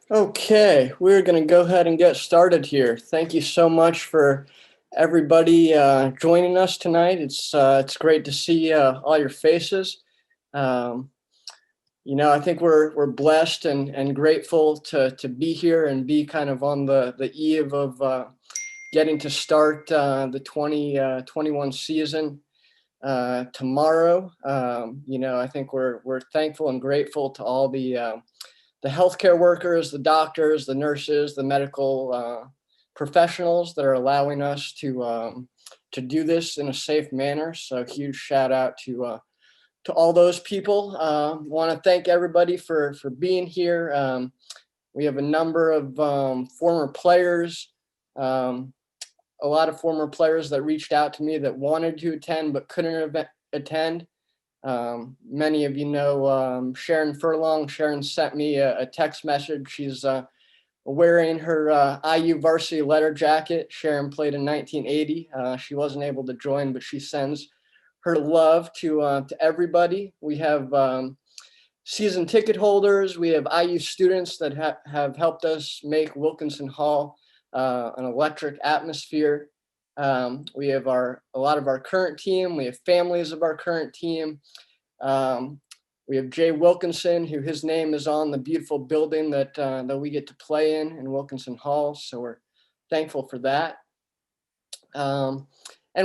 Okay, we're going to go ahead and get started here. Thank you so much for everybody joining us tonight. It's great to see all your faces. Um, I think we're blessed and grateful to be here and be kind of on the eve of getting to start the 2021 season tomorrow. I think we're thankful and grateful to all the healthcare workers, the doctors, the nurses, the medical professionals that are allowing us to do this in a safe manner. So huge shout out to all those people. Want to thank everybody for being here. We have a number of former players, um, a lot of former players that reached out to me that wanted to attend but couldn't attend. Many of you know Sharon Furlong. Sharon sent me a text message. She's wearing her IU varsity letter jacket. Sharon played in 1980. She wasn't able to join, but she sends her love to everybody. We have season ticket holders. We have IU students that have helped us make Wilkinson Hall an electric atmosphere. We have a lot of our current team. We have families of our current team. Um, we have Jay Wilkinson, who his name is on the beautiful building that we get to play in Wilkinson Hall. So we're thankful for that. And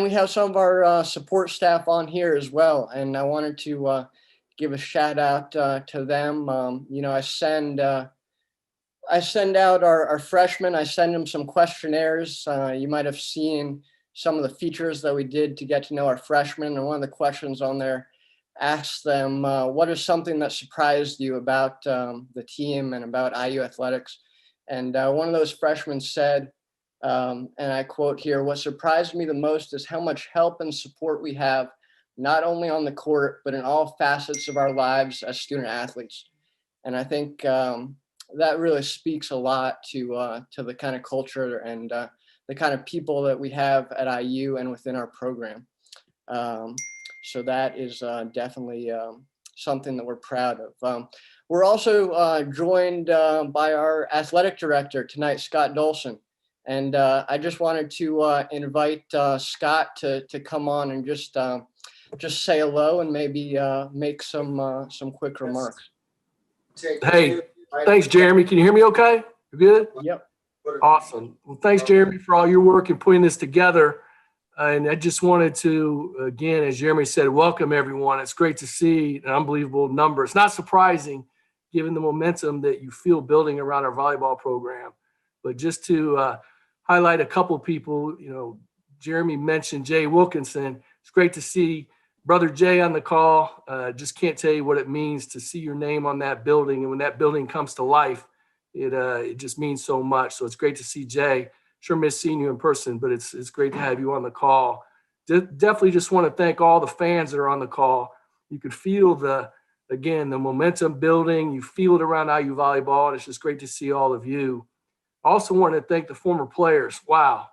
we have some of our support staff on here as well. And I wanted to give a shout out to them. I send out our freshmen. I send them some questionnaires. You might have seen some of the features that we did to get to know our freshmen. And one of the questions on there asks them, what is something that surprised you about the team and about IU athletics? And one of those freshmen said, and I quote here, "What surprised me the most is how much help and support we have, not only on the court, but in all facets of our lives as student athletes." And I think that really speaks a lot to the kind of culture and the kind of people that we have at IU and within our program. Um, so that is definitely something that we're proud of. We're also joined by our athletic director tonight, Scott Dolson. And I just wanted to invite Scott to come on and just say hello and maybe make some quick remarks. Hey, thanks, Jeremy. Can you hear me okay? You good? Yep. Awesome. Well, thanks, Jeremy, for all your work in putting this together. And I just wanted to, again, as Jeremy said, welcome everyone. It's great to see an unbelievable number. It's not surprising given the momentum that you feel building around our volleyball program. But just to highlight a couple of people, Jeremy mentioned Jay Wilkinson. It's great to see Brother Jay on the call. Just can't tell you what it means to see your name on that building. And when that building comes to life, it just means so much. So it's great to see Jay. Sure miss seeing you in person, but it's great to have you on the call. Definitely just want to thank all the fans that are on the call. You could feel the momentum building. You feel it around IU volleyball, and it's just great to see all of you. I also want to thank the former players. Wow.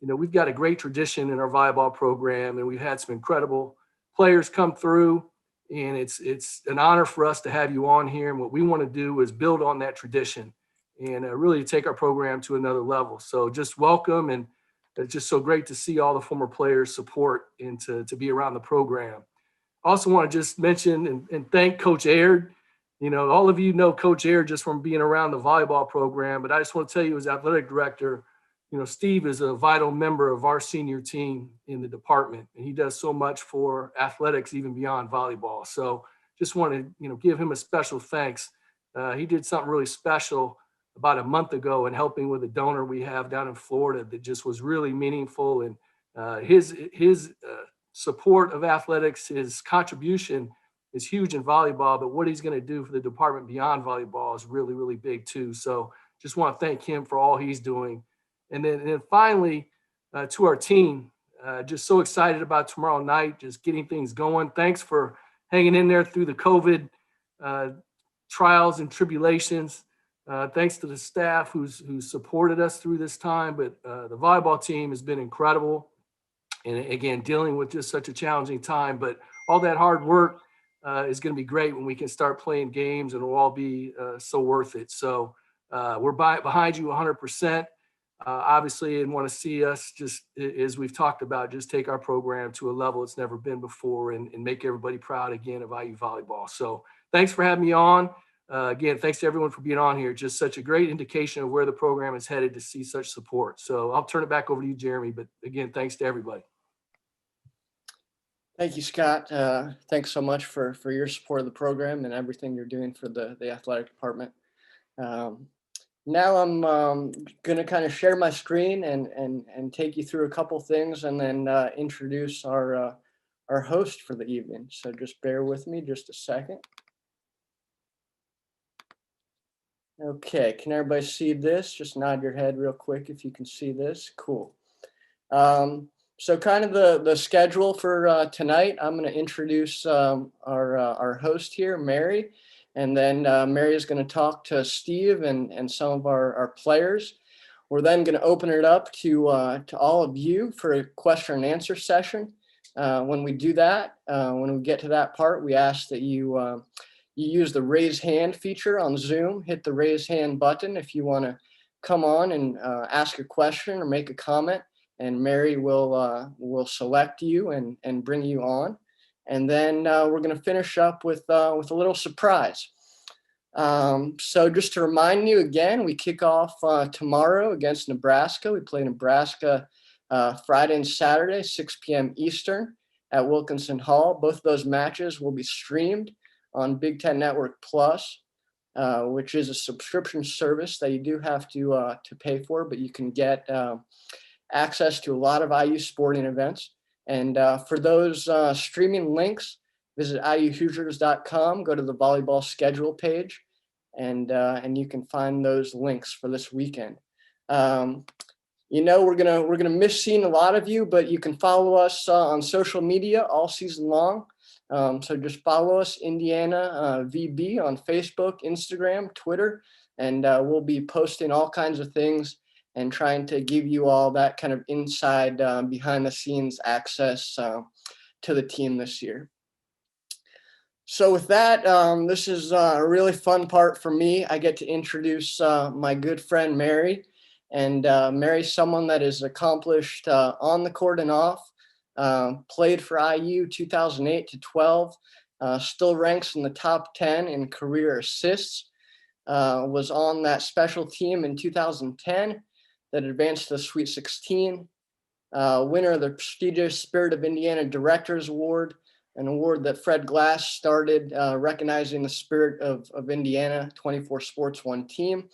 We've got a great tradition in our volleyball program, and we've had some incredible players come through, and it's an honor for us to have you on here. And what we want to do is build on that tradition and really take our program to another level. So just welcome, and it's just so great to see all the former players support and to be around the program. I also want to just mention and thank Coach Aird. All of you know Coach Aird just from being around the volleyball program, but I just want to tell you as athletic director, Steve is a vital member of our senior team in the department, and he does so much for athletics, even beyond volleyball. So just want to, give him a special thanks. He did something really special about a month ago in helping with a donor we have down in Florida that just was really meaningful. And his support of athletics, his contribution is huge in volleyball, but what he's going to do for the department beyond volleyball is really, really big too. So just want to thank him for all he's doing. And then finally, to our team, just so excited about tomorrow night, just getting things going. Thanks for hanging in there through the COVID trials and tribulations. Thanks to the staff who's supported us through this time. But the volleyball team has been incredible. And again, dealing with just such a challenging time. But all that hard work is going to be great when we can start playing games, and it'll all be so worth it. So We're behind you 100%, obviously, and want to see us just, as we've talked about, just take our program to a level it's never been before and make everybody proud again of IU volleyball. So thanks for having me on. Again, thanks to everyone for being on here. Just such a great indication of where the program is headed to see such support. So I'll turn it back over to you, Jeremy. But again, thanks to everybody. Thank you, Scott. Thanks so much for your support of the program and everything you're doing for the athletic department. Now I'm going to kind of share my screen and take you through a couple things and then introduce our host for the evening. So just bear with me just a second. Okay, can everybody see this? Just nod your head real quick if you can see this. Cool. So kind of the schedule for tonight, I'm going to introduce our host here, Mary, and then Mary is going to talk to Steve and some of our players. We're then going to open it up to all of you for a question and answer session. When we do that, when we get to that part, we ask that you use the raise hand feature on Zoom. Hit the raise hand button if you want to come on and ask a question or make a comment, and Mary will select you and bring you on. And then we're going to finish up with a little surprise. So just to remind you again, we kick off tomorrow against Nebraska. We play Nebraska Friday and Saturday, 6 p.m. Eastern at Wilkinson Hall. Both of those matches will be streamed on Big Ten Network Plus, which is a subscription service that you do have to pay for, but you can get access to a lot of IU sporting events. And for those streaming links, visit iuhoosiers.com, go to the volleyball schedule page, and you can find those links for this weekend. You know, we're gonna miss seeing a lot of you, but you can follow us on social media all season long. So just follow us, Indiana VB, on Facebook, Instagram, Twitter, and we'll be posting all kinds of things and trying to give you all that kind of inside behind the scenes access to the team this year. So with that, this is a really fun part for me. I get to introduce my good friend, Mary. And Mary's someone that is accomplished on the court and off, played for IU 2008 to 12, still ranks in the top 10 in career assists, was on that special team in 2010 that advanced to the Sweet 16, winner of the prestigious Spirit of Indiana Directors Award, an award that Fred Glass started recognizing the spirit of Indiana 24 Sports One team.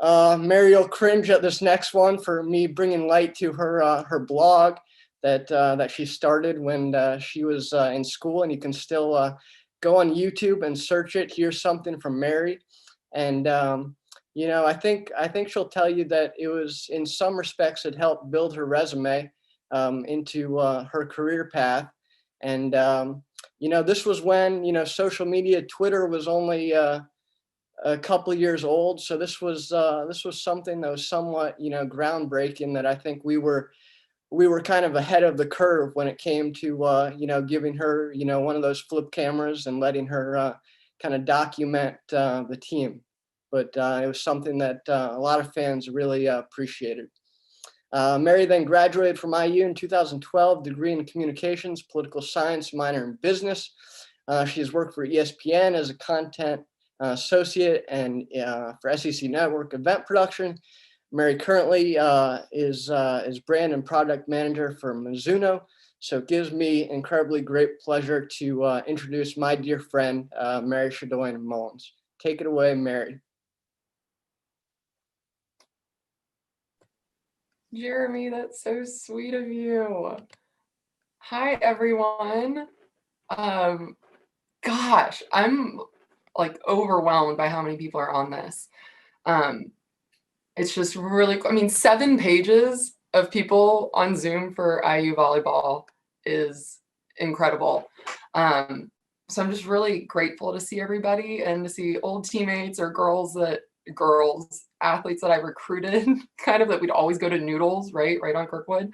Mary will cringe at this next one for me bringing light to her blog that she started when she was in school, and you can still go on YouTube and search it. Here's something from Mary, and you know, I think she'll tell you that it was, in some respects, it helped build her resume into her career path. And you know, this was when, you know, social media, Twitter was only a couple years old. So this was something that was somewhat, you know, groundbreaking, that I think we were kind of ahead of the curve when it came to, you know, giving her, you know, one of those flip cameras and letting her kind of document the team. But it was something that a lot of fans really appreciated. Mary then graduated from IU in 2012, degree in communications, political science, minor in business. She has worked for ESPN as a content associate and for SEC Network event production. Mary currently is brand and product manager for Mizuno. So it gives me incredibly great pleasure to introduce my dear friend, Mary Shadoyan Mullins. Take it away, Mary. Jeremy, that's so sweet of you. Hi, everyone. Gosh, I'm like overwhelmed by how many people are on this. It's just really, I mean, 7 pages of people on Zoom for IU volleyball is incredible. So I'm just really grateful to see everybody and to see old teammates or athletes that I recruited, kind of, that we'd always go to Noodles, right on Kirkwood.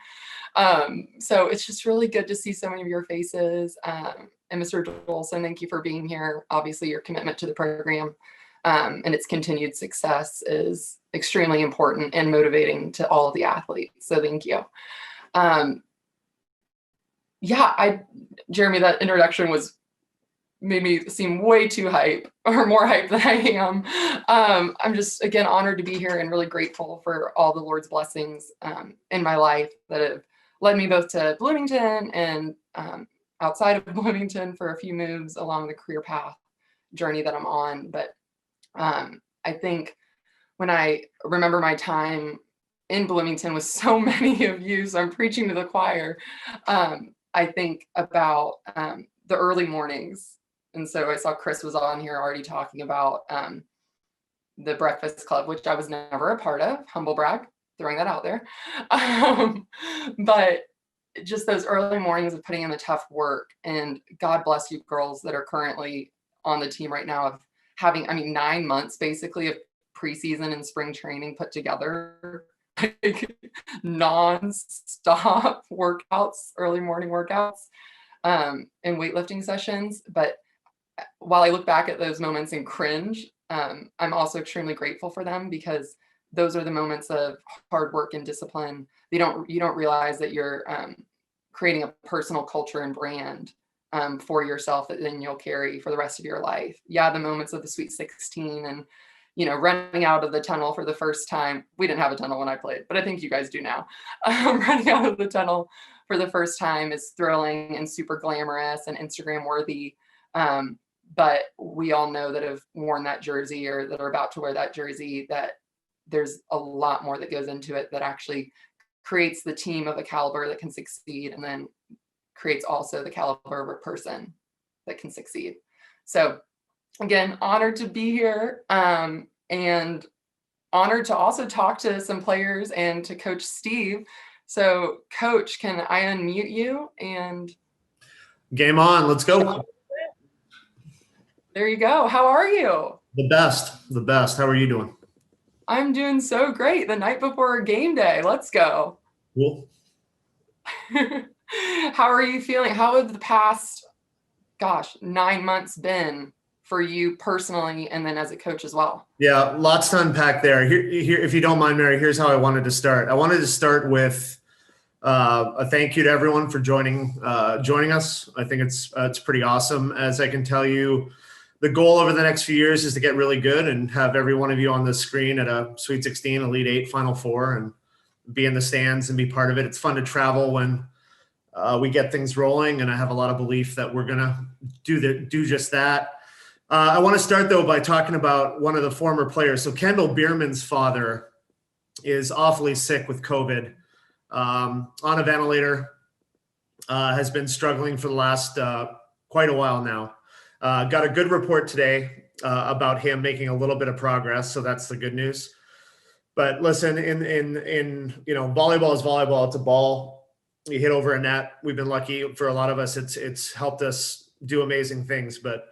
So it's just really good to see so many of your faces. And Mr. Dolson, thank you for being here. Obviously, your commitment to the program and its continued success is extremely important and motivating to all of the athletes. So thank you. Jeremy, that introduction made me seem way too hype, or more hype than I am. I'm just, again, honored to be here and really grateful for all the Lord's blessings in my life that have led me both to Bloomington and outside of Bloomington for a few moves along the career path journey that I'm on. But I think when I remember my time in Bloomington with so many of you, so I'm preaching to the choir, I think about the early mornings. And so I saw Chris was on here already talking about the Breakfast Club, which I was never a part of, humble brag, throwing that out there. But just those early mornings of putting in the tough work, and God bless you girls that are currently on the team right now of having, 9 months basically of preseason and spring training put together, like non-stop workouts, early morning workouts, and weightlifting sessions. But while I look back at those moments and cringe, I'm also extremely grateful for them, because those are the moments of hard work and discipline. You don't realize that you're creating a personal culture and brand for yourself that then you'll carry for the rest of your life. Yeah, the moments of the Sweet 16 and running out of the tunnel for the first time. We didn't have a tunnel when I played, but I think you guys do now. Running out of the tunnel for the first time is thrilling and super glamorous and Instagram worthy. But we all know that have worn that jersey or that are about to wear that jersey, that there's a lot more that goes into it that actually creates the team of a caliber that can succeed, and then creates also the caliber of a person that can succeed. So again, honored to be here, and honored to also talk to some players and to Coach Steve. So Coach, can I unmute you? And game on, let's go. There you go. How are you? The best. How are you doing? I'm doing so great. The night before game day. Let's go. Cool. How are you feeling? How have the past, 9 months been for you personally, and then as a coach as well? Yeah, lots to unpack there. Here, if you don't mind, Mary, here's how I wanted to start. I wanted to start with a thank you to everyone for joining us. I think it's pretty awesome. As I can tell you, the goal over the next few years is to get really good and have every one of you on the screen at a Sweet 16, Elite 8, Final Four, and be in the stands and be part of it. It's fun to travel when we get things rolling, and I have a lot of belief that we're gonna do just that. I want to start though by talking about one of the former players. So Kendall Biermann's father is awfully sick with COVID, on a ventilator, has been struggling for the last quite a while now. Got a good report today about him making a little bit of progress, so that's the good news. But listen, in volleyball is volleyball. It's a ball. You hit over a net. We've been lucky. For a lot of us, it's helped us do amazing things. But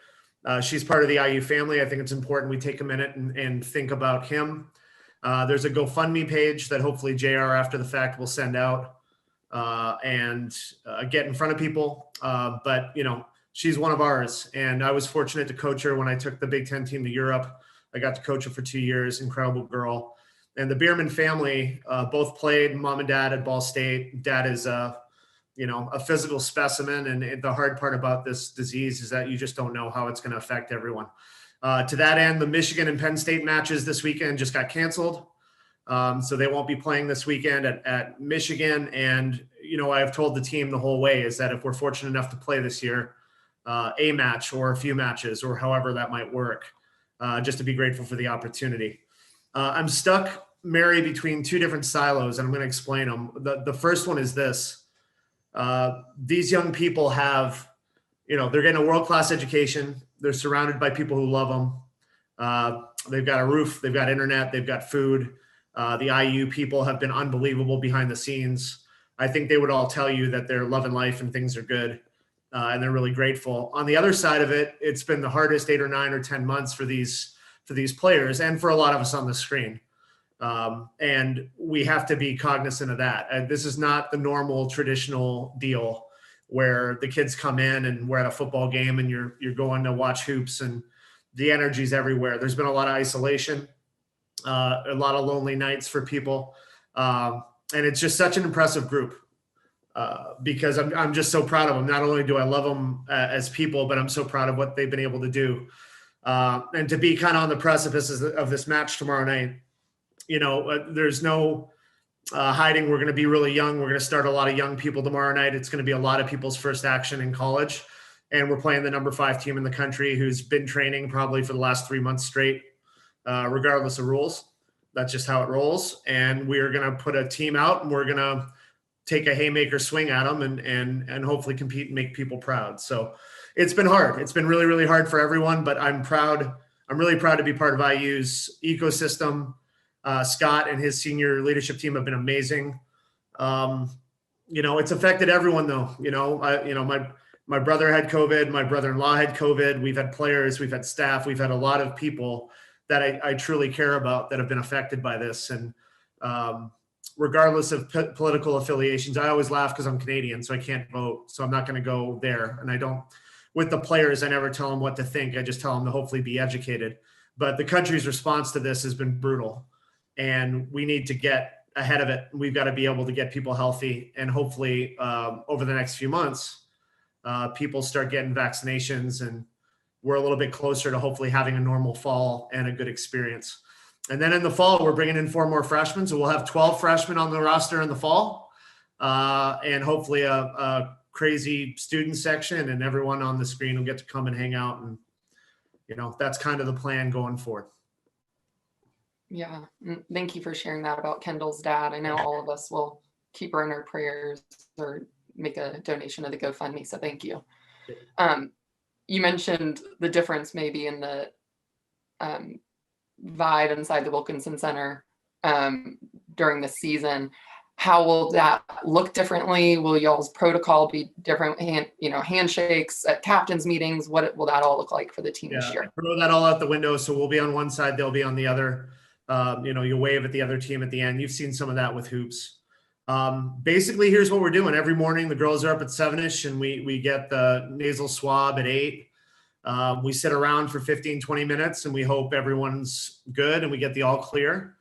she's part of the IU family. I think it's important we take a minute and think about him. There's a GoFundMe page that hopefully JR after the fact will send out and get in front of people. But she's one of ours, and I was fortunate to coach her when I took the Big Ten team to Europe. I got to coach her for 2 years. Incredible girl. And the Biermann family both played, mom and dad at Ball State. Dad is a physical specimen, and the hard part about this disease is that you just don't know how it's going to affect everyone. To that end, the Michigan and Penn State matches this weekend just got canceled. So they won't be playing this weekend at Michigan. And, I've told the team the whole way is that if we're fortunate enough to play this year, a match or a few matches or however that might work, just to be grateful for the opportunity. I'm stuck, Mary, between two different silos, and I'm going to explain them. The first one is this. These young people have, they're getting a world-class education. They're surrounded by people who love them. They've got a roof, they've got internet, they've got food. The IU people have been unbelievable behind the scenes. I think they would all tell you that they're loving life and things are good. And they're really grateful. On the other side of it, it's been the hardest 8 or 9 or 10 months for these players and for a lot of us on the screen. And we have to be cognizant of that. And this is not the normal traditional deal where the kids come in and we're at a football game and you're going to watch hoops and the energy's everywhere. There's been a lot of isolation, a lot of lonely nights for people. And it's just such an impressive group because I'm just so proud of them. Not only do I love them as people, but I'm so proud of what they've been able to do. And to be kind of on the precipice of this match tomorrow night, there's no hiding. We're going to be really young. We're going to start a lot of young people tomorrow night. It's going to be a lot of people's first action in college. And we're playing the number 5 team in the country who's been training probably for the last 3 months straight, regardless of rules. That's just how it rolls. And we're going to put a team out and we're going to take a haymaker swing at them and hopefully compete and make people proud. So it's been hard. It's been really, really hard for everyone, but I'm proud. I'm really proud to be part of IU's ecosystem. Scott and his senior leadership team have been amazing. It's affected everyone though. My brother had COVID, my brother-in-law had COVID. We've had players, we've had staff, we've had a lot of people that I truly care about that have been affected by this. And regardless of political affiliations, I always laugh because I'm Canadian, so I can't vote. So I'm not going to go there. And I don't, with the players, I never tell them what to think. I just tell them to hopefully be educated. But the country's response to this has been brutal. And we need to get ahead of it. We've got to be able to get people healthy. And hopefully over the next few months, people start getting vaccinations and we're a little bit closer to hopefully having a normal fall and a good experience. And then in the fall, we're bringing in 4 more freshmen. So we'll have 12 freshmen on the roster in the fall and hopefully a crazy student section, and everyone on the screen will get to come and hang out. And, that's kind of the plan going forward. Yeah. Thank you for sharing that about Kendall's dad. I know all of us will keep her in our prayers or make a donation to the GoFundMe. So thank you. You mentioned the difference maybe in the vibe inside the Wilkinson Center during the season. How will that look differently? Will y'all's protocol be different? Handshakes at captains meetings. What will that all look like for the team this year? Throw that all out the window. So we'll be on one side, they'll be on the other. You wave at the other team at the end. You've seen some of that with hoops. Basically, here's what we're doing. Every morning, the girls are up at 7-ish and we get the nasal swab at 8. We sit around for 15, 20 minutes and we hope everyone's good and we get the all clear.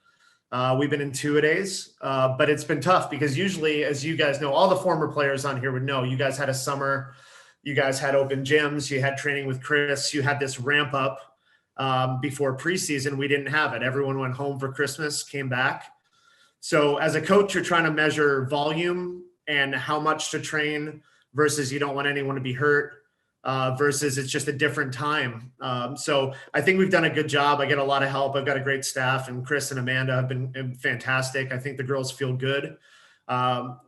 We've been in 2-a-days, but it's been tough because usually, as you guys know, all the former players on here would know, you guys had a summer, you guys had open gyms, you had training with Chris, you had this ramp up before preseason. We didn't have it. Everyone went home for Christmas, came back. So as a coach, you're trying to measure volume and how much to train versus you don't want anyone to be hurt versus it's just a different time. So I think we've done a good job. I get a lot of help. I've got a great staff, and Chris and Amanda have been fantastic. I think the girls feel good.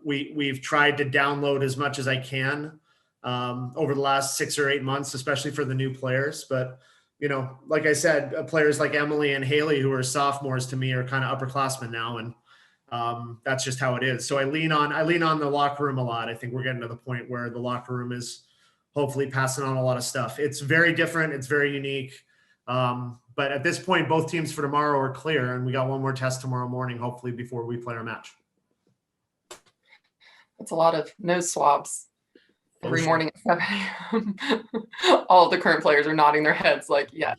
We've tried to download as much as I can over the last 6 or 8 months, especially for the new players. But like I said, players like Emily and Haley, who are sophomores to me, are kind of upperclassmen now. And that's just how it is. So I lean on the locker room a lot. I think we're getting to the point where the locker room is hopefully passing on a lot of stuff. It's very different. It's very unique. But at this point, both teams for tomorrow are clear, and we got one more test tomorrow morning, hopefully before we play our match. That's a lot of nose swabs every morning at 7 a.m. All of the current players are nodding their heads like, yes.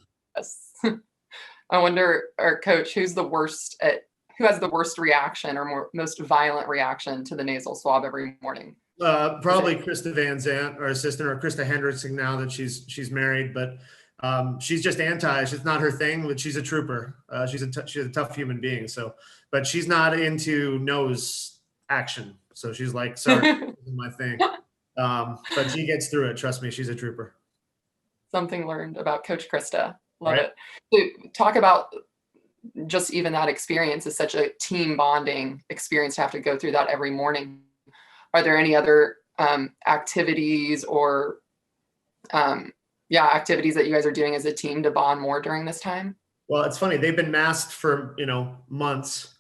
I wonder, our coach, who has the worst reaction or most violent reaction to the nasal swab every morning? Probably Krista Van Zant, our assistant, or Krista Hendrickson now that she's married, but she's just anti. It's not her thing, but she's a trooper. She's a tough human being. So, but she's not into nose action. So she's like, sorry, this is my thing. But she gets through it. Trust me, she's a trooper. Something learned about Coach Krista. Love Right. it. So talk about just even that experience is such a team bonding experience to have to go through that every morning. Are there any other activities or activities that you guys are doing as a team to bond more during this time? Well, it's funny. They've been masked for, months.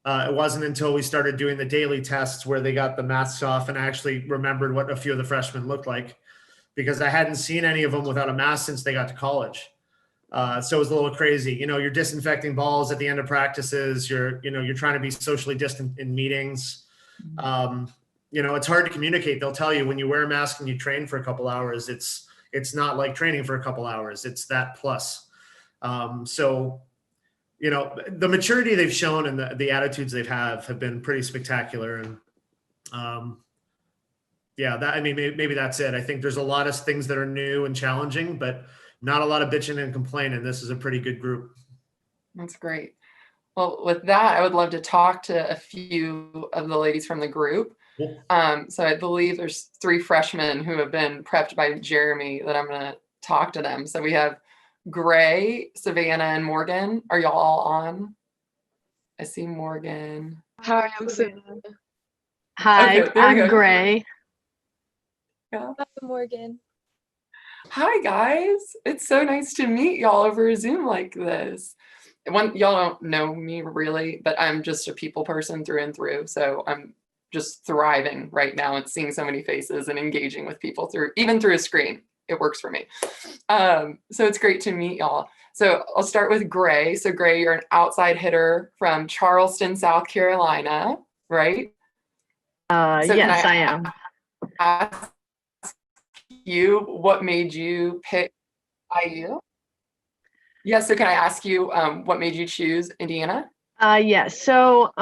It wasn't until we started doing the daily tests where they got the masks off, and I actually remembered what a few of the freshmen looked like because I hadn't seen any of them without a mask since they got to college. So it was a little crazy. You're disinfecting balls at the end of practices. You're trying to be socially distant in meetings. It's hard to communicate. They'll tell you when you wear a mask and you train for a couple hours, it's not like training for a couple hours. It's that plus. So, the maturity they've shown and the attitudes they've have been pretty spectacular. And maybe that's it. I think there's a lot of things that are new and challenging, but not a lot of bitching and complaining. This is a pretty good group. That's great. Well, with that, I would love to talk to a few of the ladies from the group. Cool. So I believe there's 3 freshmen who have been prepped by Jeremy that I'm going to talk to them. So we have Gray, Savannah, and Morgan. Are y'all all on? I see Morgan. Hi, I'm Savannah. Hi, Okay, there we I'm go. Gray. Yeah. Hi, Morgan. Hi, guys. It's so nice to meet y'all over Zoom like this. Y'all don't know me really, but I'm just a people person through and through. So I'm just thriving right now and seeing so many faces and engaging with people even through a screen. It works for me. So it's great to meet y'all. So I'll start with Gray. So Gray, you're an outside hitter from Charleston, South Carolina, right? Yes, I am. Ask you what made you pick IU? Yeah, so can I ask you what made you choose Indiana? Yes. So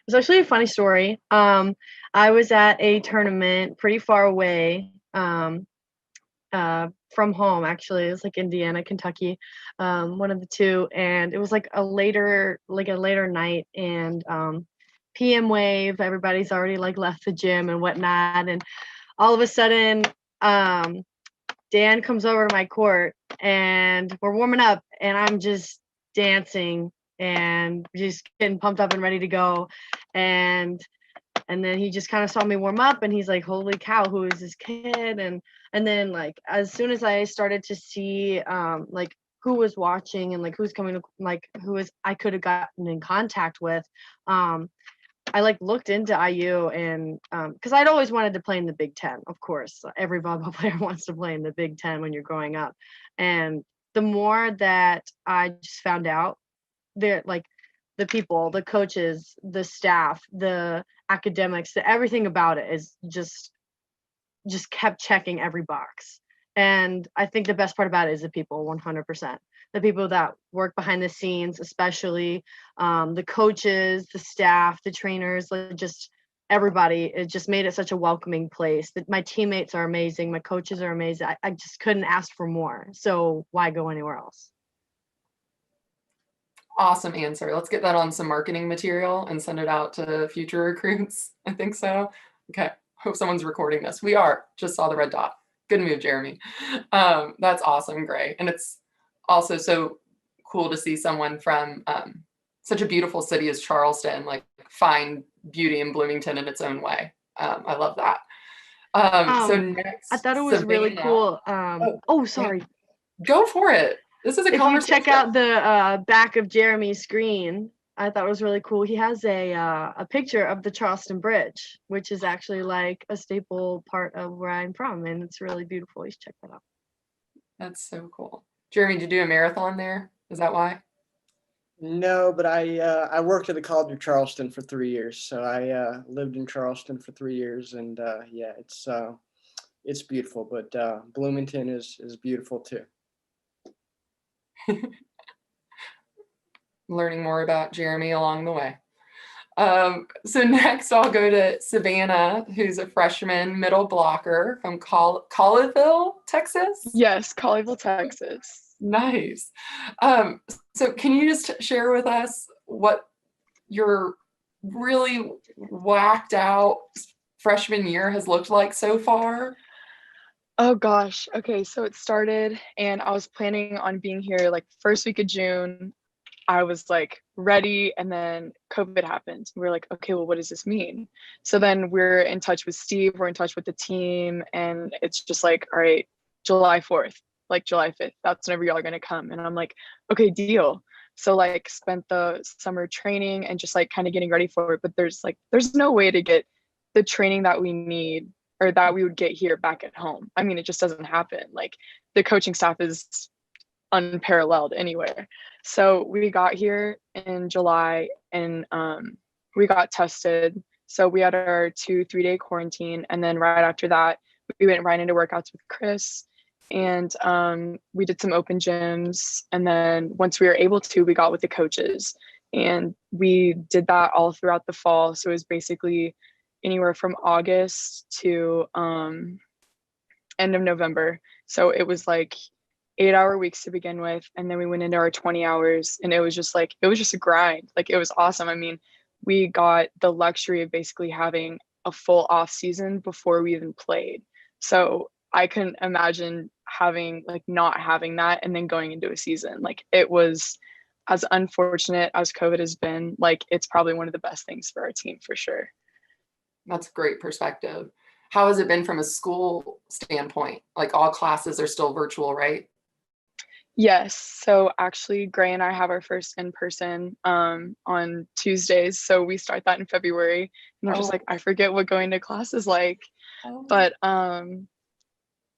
it's actually a funny story. I was at a tournament pretty far away from home, actually. It was like Indiana, Kentucky, one of the two, and it was like a later night, and PM wave, everybody's already like left the gym and whatnot, and all of a sudden Dan comes over to my court and we're warming up and I'm just dancing and just getting pumped up and ready to go, and then he just kind of saw me warm up and he's like, holy cow, who is this kid? And then like as soon as I started to see like who was watching and like who's coming to, like I could have gotten in contact with, I like looked into IU, and because I'd always wanted to play in the Big Ten. Of course, every volleyball player wants to play in the Big Ten when you're growing up. And the more that I just found out, like the people, the coaches, the staff, the academics, everything about it is just kept checking every box. And I think the best part about it is the people, 100%. The people that work behind the scenes, especially the coaches, the staff, the trainers, like just everybody. It just made it such a welcoming place. That my teammates are amazing. My coaches are amazing. I just couldn't ask for more. So why go anywhere else? Awesome answer. Let's get that on some marketing material and send it out to future recruits. I think so. Okay. Hope someone's recording this. We are. Just saw the red dot. Good move, Jeremy. That's awesome, Gray. And it's also so cool to see someone from such a beautiful city as Charleston, like find beauty in Bloomington in its own way. I love that. So next, I thought it was really cool. Sorry. Go for it. This is a conversation. If you check out the back of Jeremy's screen, I thought it was really cool. He has a picture of the Charleston Bridge, which is actually like a staple part of where I'm from, and it's really beautiful. You should check that out. That's so cool. Jeremy, did you do a marathon there? Is that why? No, but I worked at the College of Charleston for 3 years, so I lived in Charleston for 3 years, and it's beautiful. But Bloomington is beautiful too. Learning more about Jeremy along the way. So next I'll go to Savannah, who's a freshman middle blocker from Colleyville, Texas? Yes, Colleyville, Texas. Nice. So can you just share with us what your really whacked out freshman year has looked like so far? Oh gosh. Okay, so it started and I was planning on being here like first week of June. I was like ready, and then COVID happened. We were like, okay, well, what does this mean? So then we're in touch with Steve, we're in touch with the team, and it's just like, all right, July 4th, like July 5th, that's whenever y'all are gonna come. And I'm like, okay, deal. So like spent the summer training and just like kind of getting ready for it. But there's no way to get the training that we need or that we would get here back at home. I mean, it just doesn't happen. Like the coaching staff is unparalleled anywhere. So we got here in July and we got tested. So we had our 2-3 day quarantine. And then right after that, we went right into workouts with Chris. and we did some open gyms. And then once we were able to, we got with the coaches, and we did that all throughout the fall. So it was basically anywhere from August to end of November. So it was like 8-hour weeks to begin with, and then we went into our 20 hours, and it was just a grind. Like, it was awesome. I mean, we got the luxury of basically having a full off season before we even played. So I couldn't imagine not having that and then going into a season. Like, it was, as unfortunate as COVID has been, like, it's probably one of the best things for our team for sure. That's great perspective. How has it been from a school standpoint? Like, all classes are still virtual, right? Yes. So actually, Gray and I have our first in person on Tuesdays. So we start that in February. And I'm just like, I forget what going to class is like. But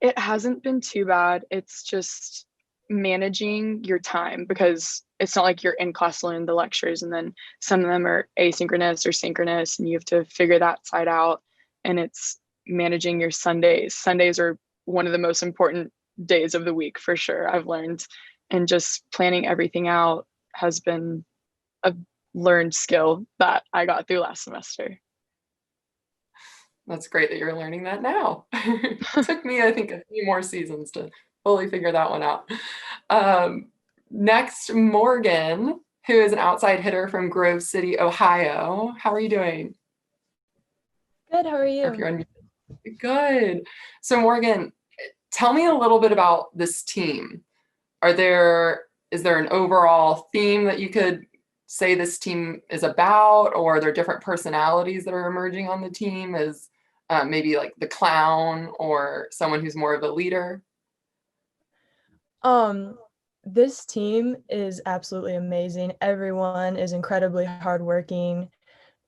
it hasn't been too bad. It's just managing your time, because it's not like you're in class learning the lectures and then some of them are asynchronous or synchronous, and you have to figure that side out. And it's managing your Sundays. Sundays are one of the most important days of the week for sure, I've learned. And just planning everything out has been a learned skill that I got through last semester. That's great that you're learning that now. It took me, I think, a few more seasons to fully figure that one out. Next, Morgan, who is an outside hitter from Grove City, Ohio. How are you doing? Good, how are you? Good. So Morgan, tell me a little bit about this team. Is there an overall theme that you could say this team is about, or are there different personalities that are emerging on the team as maybe like the clown or someone who's more of a leader? This team is absolutely amazing. Everyone is incredibly hardworking.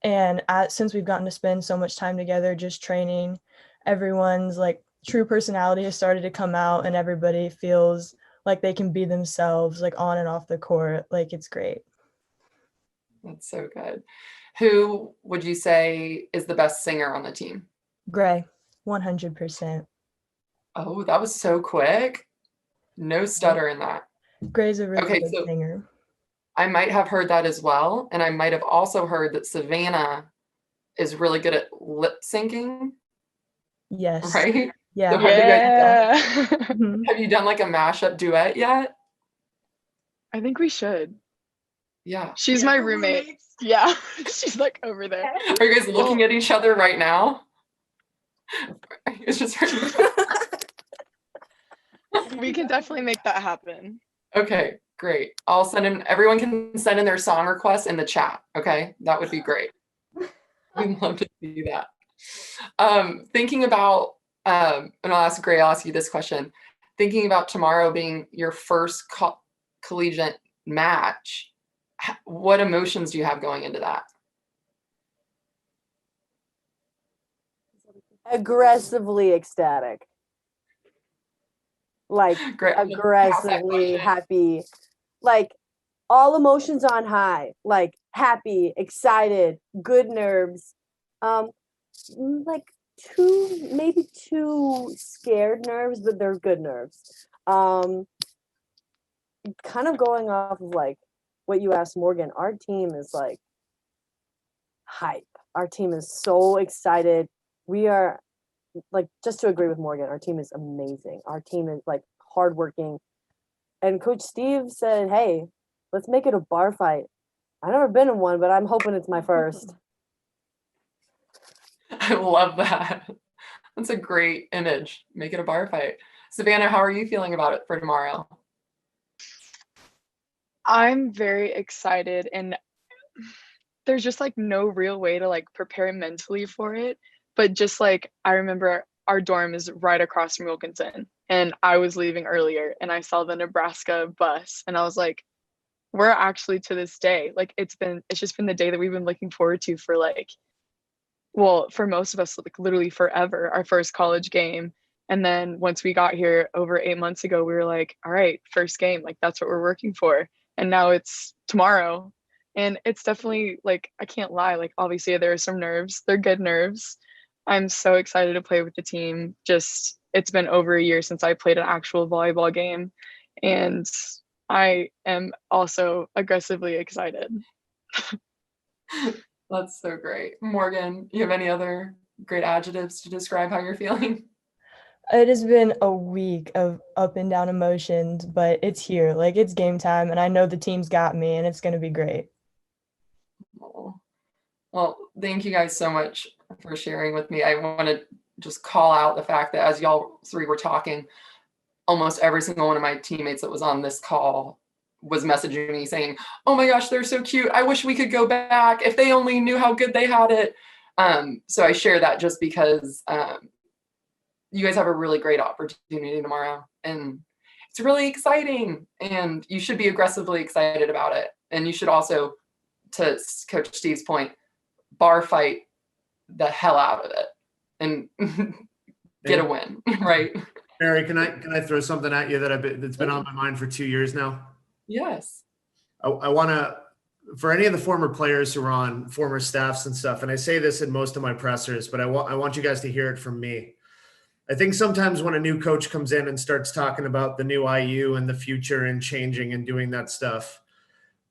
And since we've gotten to spend so much time together just training, everyone's like true personality has started to come out, and everybody feels like they can be themselves, like on and off the court. Like, it's great. That's so good. Who would you say is the best singer on the team? Gray, 100%. Oh, that was so quick. No stutter in that. Gray's a really good singer. I might have heard that as well. And I might have also heard that Savannah is really good at lip syncing. Yes. Right? Yeah. So have you done like a mashup duet yet? I think we should. Yeah. She's my roommate. Yeah. She's like over there. Are you guys looking at each other right now? It's just we can definitely make that happen. Okay, great. I'll send in, everyone can send in their song requests in the chat. Okay, that would be great. We'd love to see that. Thinking about, and I'll ask you this question. Thinking about tomorrow being your first collegiate match, what emotions do you have going into that? Aggressively ecstatic. Like, great. Aggressively happy. Like, all emotions on high. Like, happy, excited, good nerves. Like maybe two scared nerves, but they're good nerves. Kind of going off of like what you asked Morgan, our team is like hype. Our team is so excited. We are, like, just to agree with Morgan, our team is amazing. Our team is like hardworking. And Coach Steve said, hey, let's make it a bar fight. I've never been in one, but I'm hoping it's my first. I love that. That's a great image. Make it a bar fight. Savannah, how are you feeling about it for tomorrow? I'm very excited, and there's just like no real way to like prepare mentally for it. But just like, I remember our dorm is right across from Wilkinson, and I was leaving earlier and I saw the Nebraska bus, and I was like, we're actually, to this day, like, it's just been the day that we've been looking forward to for like, well, for most of us, like literally forever, our first college game. And then once we got here over 8 months ago, we were like, all right, first game, like that's what we're working for. And now it's tomorrow. And it's definitely, like, I can't lie, like obviously there are some nerves. They're good nerves. I'm so excited to play with the team. Just it's been over a year since I played an actual volleyball game, and I am also aggressively excited. That's so great. Morgan, you have any other great adjectives to describe how you're feeling? It has been a week of up and down emotions, but it's here. Like, it's game time, and I know the team's got me, and it's going to be great. Oh. Well, thank you guys so much for sharing with me. I want to just call out the fact that as y'all three were talking, almost every single one of my teammates that was on this call was messaging me saying, "Oh my gosh, they're so cute. I wish we could go back. If they only knew how good they had it." So I share that just because you guys have a really great opportunity tomorrow, and it's really exciting, and you should be aggressively excited about it. And you should also, to Coach Steve's point, bar fight the hell out of it and get a win, right? Mary, can I throw something at you that's been on my mind for 2 years now? Yes. I want to, for any of the former players who are on former staffs and stuff, and I say this in most of my pressers, but I want you guys to hear it from me. I think sometimes when a new coach comes in and starts talking about the new IU and the future and changing and doing that stuff,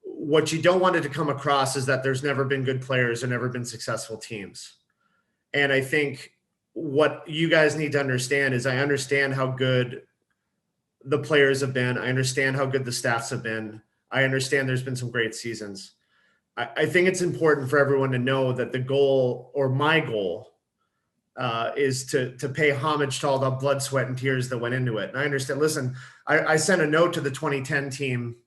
what you don't want it to come across is that there's never been good players or never been successful teams. And I think what you guys need to understand is I understand how good the players have been. I understand how good the staffs have been. I understand there's been some great seasons. I think it's important for everyone to know that the goal, or my goal, is to pay homage to all the blood, sweat, and tears that went into it. And I understand. Listen, I sent a note to the 2010 team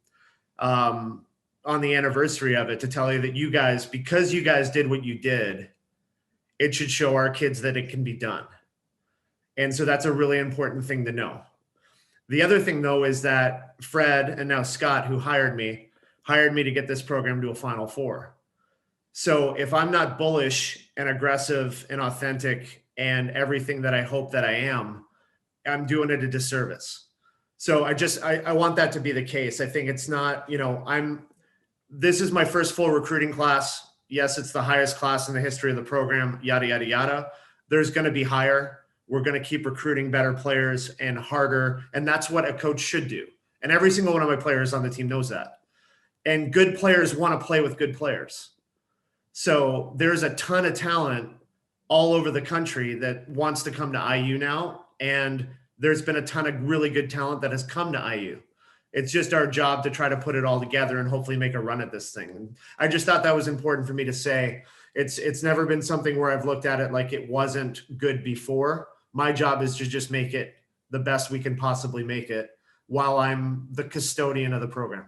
on the anniversary of it to tell you that you guys, because you guys did what you did, it should show our kids that it can be done. And so that's a really important thing to know. The other thing, though, is that Fred and now Scott, who hired me to get this program to a Final Four. So if I'm not bullish and aggressive and authentic and everything that I hope that I am, I'm doing it a disservice. So I want that to be the case. I think it's not, this is my first full recruiting class. Yes, it's the highest class in the history of the program, yada, yada, yada. There's going to be higher. We're going to keep recruiting better players and harder. And that's what a coach should do. And every single one of my players on the team knows that. And good players want to play with good players. So there's a ton of talent all over the country that wants to come to IU now. And there's been a ton of really good talent that has come to IU. It's just our job to try to put it all together and hopefully make a run at this thing. And I just thought that was important for me to say. It's never been something where I've looked at it like it wasn't good before. My job is to just make it the best we can possibly make it while I'm the custodian of the program.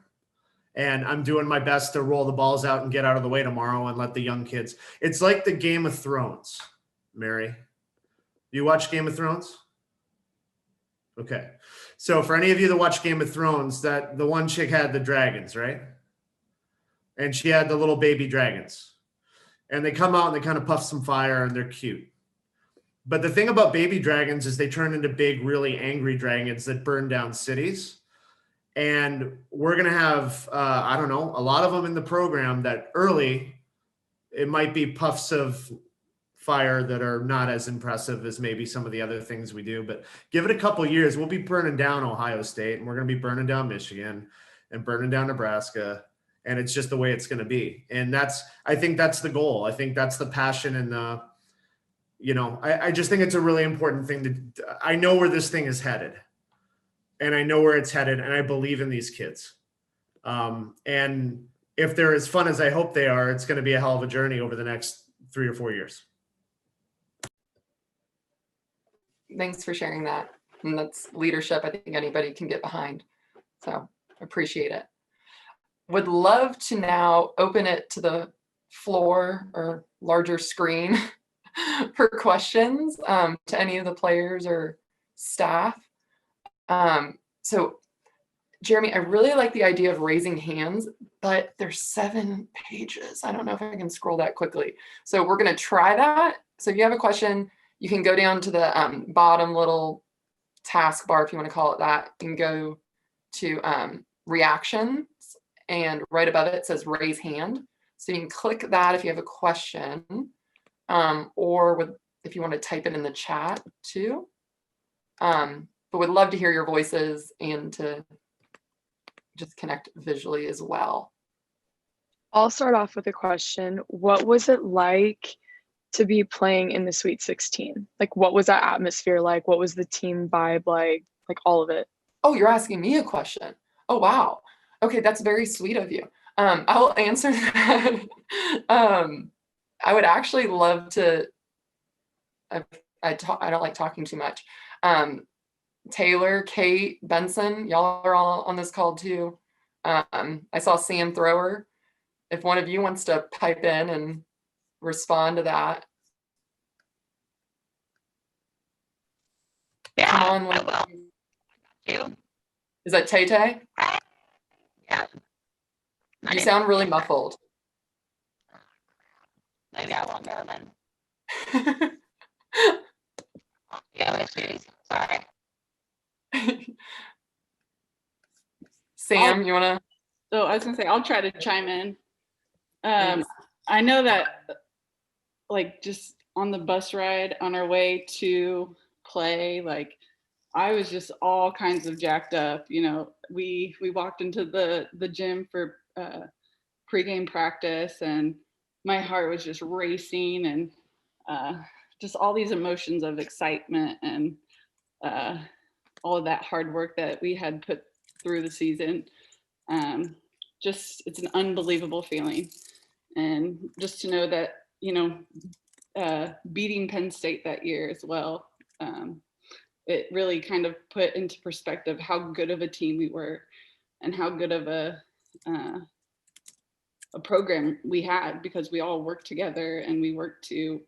And I'm doing my best to roll the balls out and get out of the way tomorrow and let the young kids. It's like the Game of Thrones, Mary. You watch Game of Thrones? Okay. So for any of you that watch Game of Thrones, that the one chick had the dragons, right? And she had the little baby dragons. And they come out and they kind of puff some fire and they're cute. But the thing about baby dragons is they turn into big, really angry dragons that burn down cities. And we're going to have, a lot of them in the program that early, it might be puffs of fire that are not as impressive as maybe some of the other things we do. But give it a couple of years, we'll be burning down Ohio State, and we're going to be burning down Michigan and burning down Nebraska. And it's just the way it's going to be. And I think that's the goal. I think that's the passion and I just think it's a really important thing I know where this thing is headed. And I know where it's headed, and I believe in these kids. And if they're as fun as I hope they are, it's going to be a hell of a journey over the next 3 or 4 years. Thanks for sharing that. And that's leadership I think anybody can get behind. So appreciate it. Would love to now open it to the floor or larger screen for questions to any of the players or staff. So Jeremy, I really like the idea of raising hands, but there's 7 pages. I don't know if I can scroll that quickly. So we're going to try that. So if you have a question, you can go down to the bottom little taskbar, if you want to call it that. You can go to reactions, and right above it says raise hand. So you can click that if you have a question, or if you want to type it in the chat too. But would love to hear your voices and to just connect visually as well. I'll start off with a question. What was it like to be playing in the Sweet 16? Like, what was that atmosphere like? What was the team vibe like? Like, all of it. Oh, you're asking me a question. Oh, wow. Okay, that's very sweet of you. I will answer that. I would actually love to. I don't like talking too much. Taylor, Kate, Benson, y'all are all on this call too. I saw Sam Thrower. If one of you wants to pipe in and respond to that. Yeah, Come on, I will. You? is that Tay Tay? Yeah. You sound really muffled. Maybe I won't go then. Yeah, my sweeties. Sorry. Sam, you wanna? So I was gonna say, I'll try to chime in. Thanks. I know that, like, just on the bus ride on our way to play, like, I was just all kinds of jacked up. You know, we walked into the gym for pregame practice, and my heart was just racing, and just all these emotions of excitement and all of that hard work that we had put through the season. Just, it's an unbelievable feeling. And just to know that, you know, beating Penn State that year as well, it really kind of put into perspective how good of a team we were and how good of a program we had, because we all worked together and we worked to,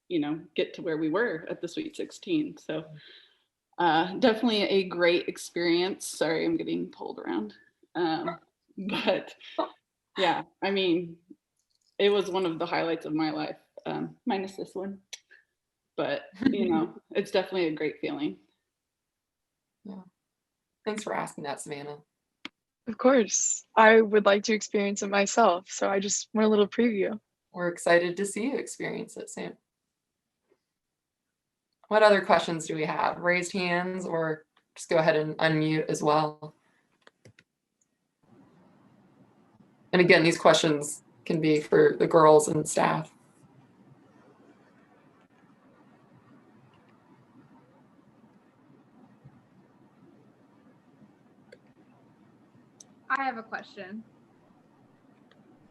you know, get to where we were at the Sweet 16. So definitely a great experience. Sorry, I'm getting pulled around. But yeah, I mean, it was one of the highlights of my life, minus this one. But, you know, it's definitely a great feeling. Yeah. Thanks for asking that, Savannah. Of course. I would like to experience it myself. So I just want a little preview. We're excited to see you experience it, Sam. What other questions do we have? Raised hands, or just go ahead and unmute as well. And again, these questions can be for the girls and staff. I have a question.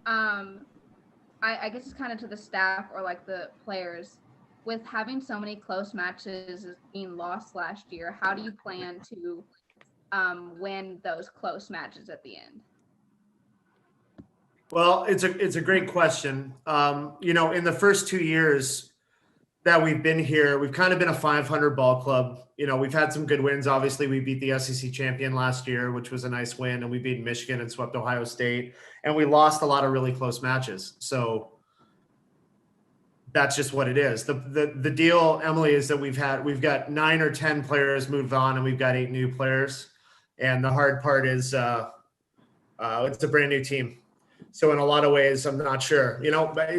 I guess it's kind of to the staff or like the players. With having so many close matches being lost last year, how do you plan to win those close matches at the end? Well, it's a great question. You know, in the first 2 years that we've been here, we've kind of been a 500 ball club. You know, we've had some good wins. Obviously, we beat the SEC champion last year, which was a nice win, and we beat Michigan and swept Ohio State, and we lost a lot of really close matches. So that's just what it is. The deal, Emily, is that we've got 9 or 10 players moved on, and we've got 8 new players. And the hard part is it's a brand new team. So in a lot of ways, I'm not sure, you know, but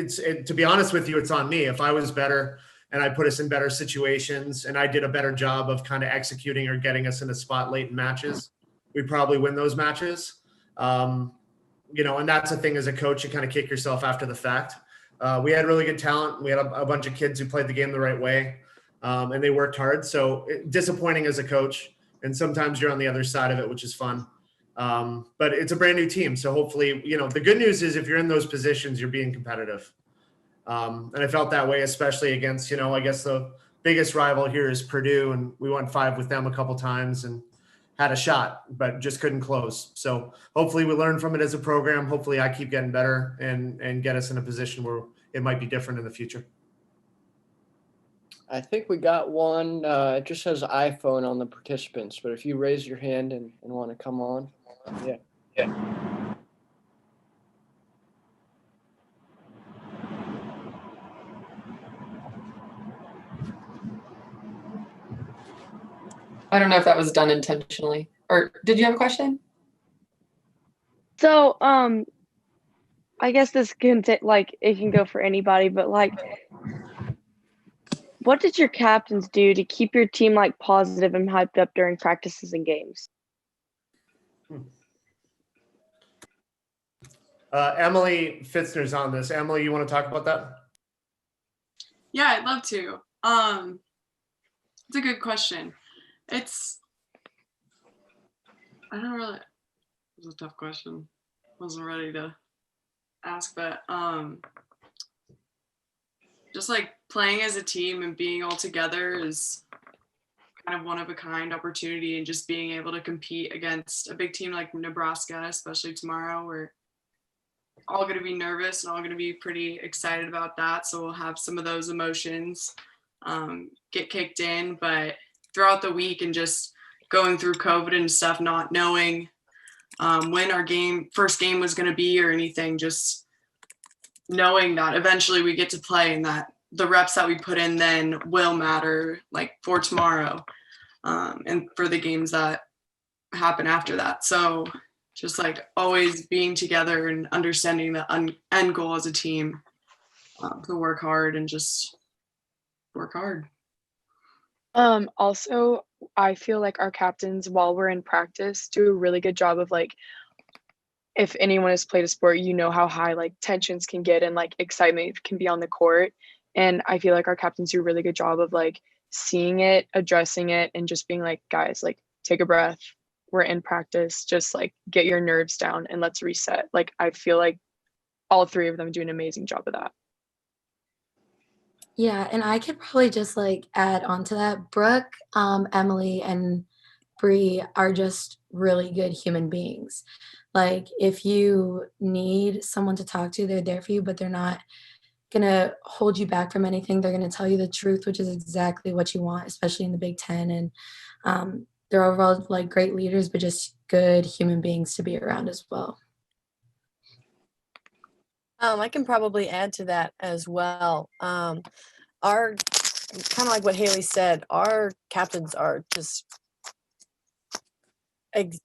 to be honest with you, it's on me. If I was better and I put us in better situations and I did a better job of kind of executing or getting us in a spot late in matches, we'd probably win those matches. You know, and that's the thing as a coach, you kind of kick yourself after the fact. We had really good talent. We had a bunch of kids who played the game the right way, and they worked hard. So disappointing as a coach. And sometimes you're on the other side of it, which is fun. But it's a brand new team. So hopefully, you know, the good news is if you're in those positions, you're being competitive. And I felt that way, especially against, you know, I guess the biggest rival here is Purdue, and we won 5 with them a couple times and had a shot, but just couldn't close. So hopefully we learn from it as a program. Hopefully I keep getting better and get us in a position where it might be different in the future. I think we got one. It just says iPhone on the participants, but if you raise your hand and want to come on, yeah. I don't know if that was done intentionally. Or did you have a question? So, I guess this can like it can go for anybody, but like What did your captains do to keep your team like positive and hyped up during practices and games? Emily Fitzner's on this. Emily, you want to talk about that? Yeah, I'd love to. It's a good question. I don't really, it's a tough question. Wasn't ready to ask, but just like playing as a team and being all together is kind of one of a kind opportunity, and just being able to compete against a big team like Nebraska, especially tomorrow, we're all going to be nervous and all going to be pretty excited about that. So we'll have some of those emotions get kicked in, but throughout the week and just going through COVID and stuff, not knowing when our first game was going to be or anything, just knowing that eventually we get to play and that the reps that we put in then will matter, like for tomorrow and for the games that happen after that. So just like always being together and understanding the end goal as a team, to work hard and just work hard. Also, I feel like our captains, while we're in practice, do a really good job of like, if anyone has played a sport, you know how high like tensions can get and like excitement can be on the court. And I feel like our captains do a really good job of like seeing it, addressing it, and just being like, guys, like take a breath. We're in practice. Just like get your nerves down and let's reset. Like I feel like all three of them do an amazing job of that. Yeah, and I could probably just like add on to that. Brooke, Emily, and Bree are just really good human beings. Like if you need someone to talk to, they're there for you, but they're not gonna hold you back from anything. They're gonna tell you the truth, which is exactly what you want, especially in the Big Ten. And they're overall like great leaders, but just good human beings to be around as well. I can probably add to that as well. Our kind of like what Haley said, our captains are just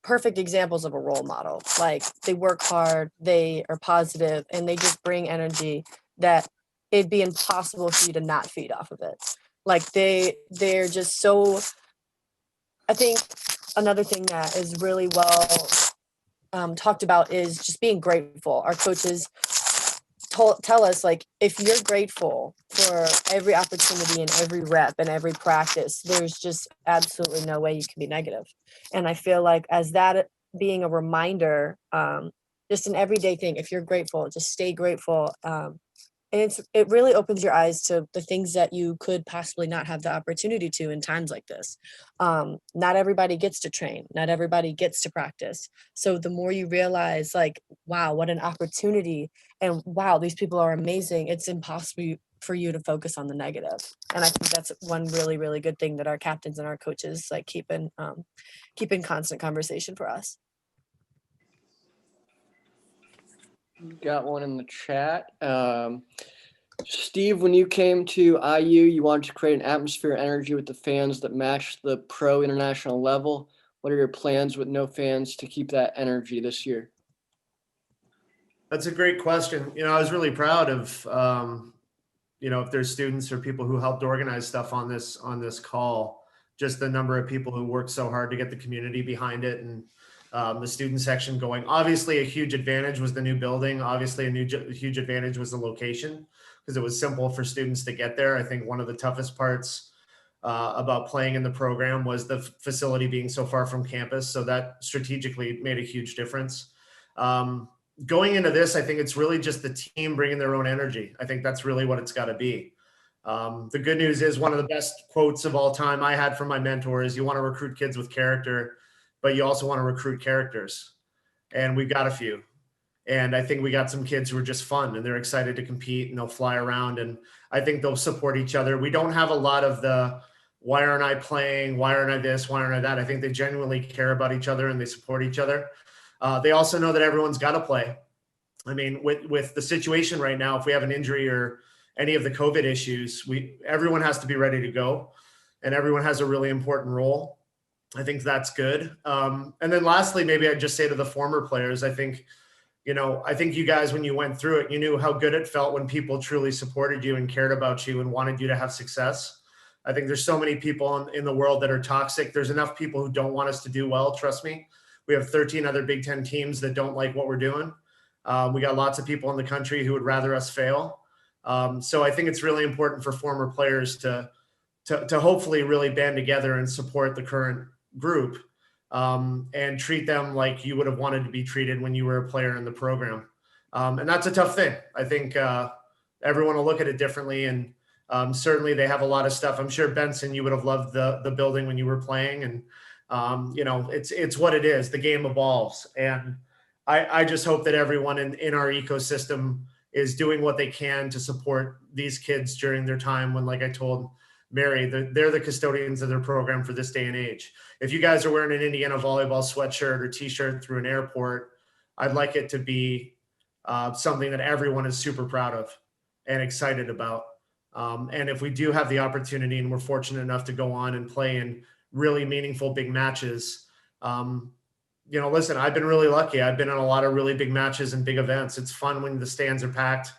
perfect examples of a role model. Like they work hard, they are positive, and they just bring energy that it'd be impossible for you to not feed off of it. Like they're just so. I think another thing that is really well talked about is just being grateful. Our coaches tell us, like, if you're grateful for every opportunity and every rep and every practice, there's just absolutely no way you can be negative. And I feel like as that being a reminder, just an everyday thing, if you're grateful, just stay grateful. And it really opens your eyes to the things that you could possibly not have the opportunity to in times like this. Not everybody gets to train. Not everybody gets to practice. So the more you realize, like, wow, what an opportunity, and wow, these people are amazing, it's impossible for you to focus on the negative. And I think that's one really, really good thing that our captains and our coaches like keep in constant conversation for us. Got one in the chat. Steve, when you came to IU, you wanted to create an atmosphere and energy with the fans that matched the pro international level. What are your plans with no fans to keep that energy this year? That's a great question. I was really proud of, if there's students or people who helped organize stuff on this call, just the number of people who worked so hard to get the community behind it, and the student section going. Obviously, a huge advantage was the new building. Obviously, a huge advantage was the location, because it was simple for students to get there. I think one of the toughest parts about playing in the program was the facility being so far from campus. So that strategically made a huge difference. Going into this, I think it's really just the team bringing their own energy. I think that's really what it's got to be. The good news is, one of the best quotes of all time I had from my mentor is, you want to recruit kids with character, but you also want to recruit characters. And we've got a few. And I think we got some kids who are just fun and they're excited to compete and they'll fly around, and I think they'll support each other. We don't have a lot of the, why aren't I playing? Why aren't I this? Why aren't I that? I think they genuinely care about each other and they support each other. They also know that everyone's got to play. I mean, with the situation right now, if we have an injury or any of the COVID issues, everyone has to be ready to go, and everyone has a really important role. I think that's good. And then lastly, maybe I'd just say to the former players, I think you guys, when you went through it, you knew how good it felt when people truly supported you and cared about you and wanted you to have success. I think there's so many people in the world that are toxic. There's enough people who don't want us to do well. Trust me. We have 13 other Big Ten teams that don't like what we're doing. We got lots of people in the country who would rather us fail. So I think it's really important for former players to hopefully really band together and support the current group, and treat them like you would have wanted to be treated when you were a player in the program. And that's a tough thing. I think everyone will look at it differently. And certainly they have a lot of stuff. I'm sure, Benson, you would have loved the building when you were playing. And, it's what it is. The game evolves. And I just hope that everyone in our ecosystem is doing what they can to support these kids during their time when, like I told Mary, they're the custodians of their program for this day and age. If you guys are wearing an Indiana volleyball sweatshirt or t-shirt through an airport, I'd like it to be something that everyone is super proud of and excited about. And if we do have the opportunity and we're fortunate enough to go on and play in really meaningful big matches, listen, I've been really lucky. I've been in a lot of really big matches and big events. It's fun when the stands are packed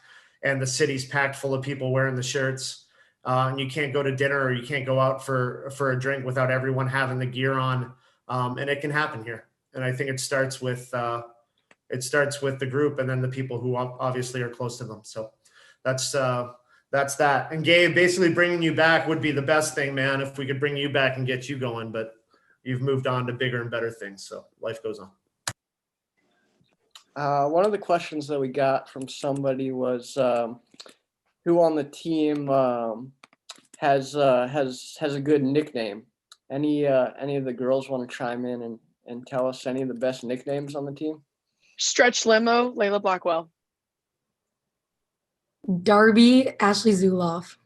and the city's packed full of people wearing the shirts. And you can't go to dinner or you can't go out for a drink without everyone having the gear on. And it can happen here. And I think it starts with the group and then the people who obviously are close to them. So that's that. And Gabe, basically bringing you back would be the best thing, man, if we could bring you back and get you going. But you've moved on to bigger and better things. So life goes on. One of the questions that we got from somebody was who on the team has a good nickname. Any of the girls want to chime in and tell us any of the best nicknames on the team? Stretch Limo, Layla Blackwell. Darby, Ashley Zuloff.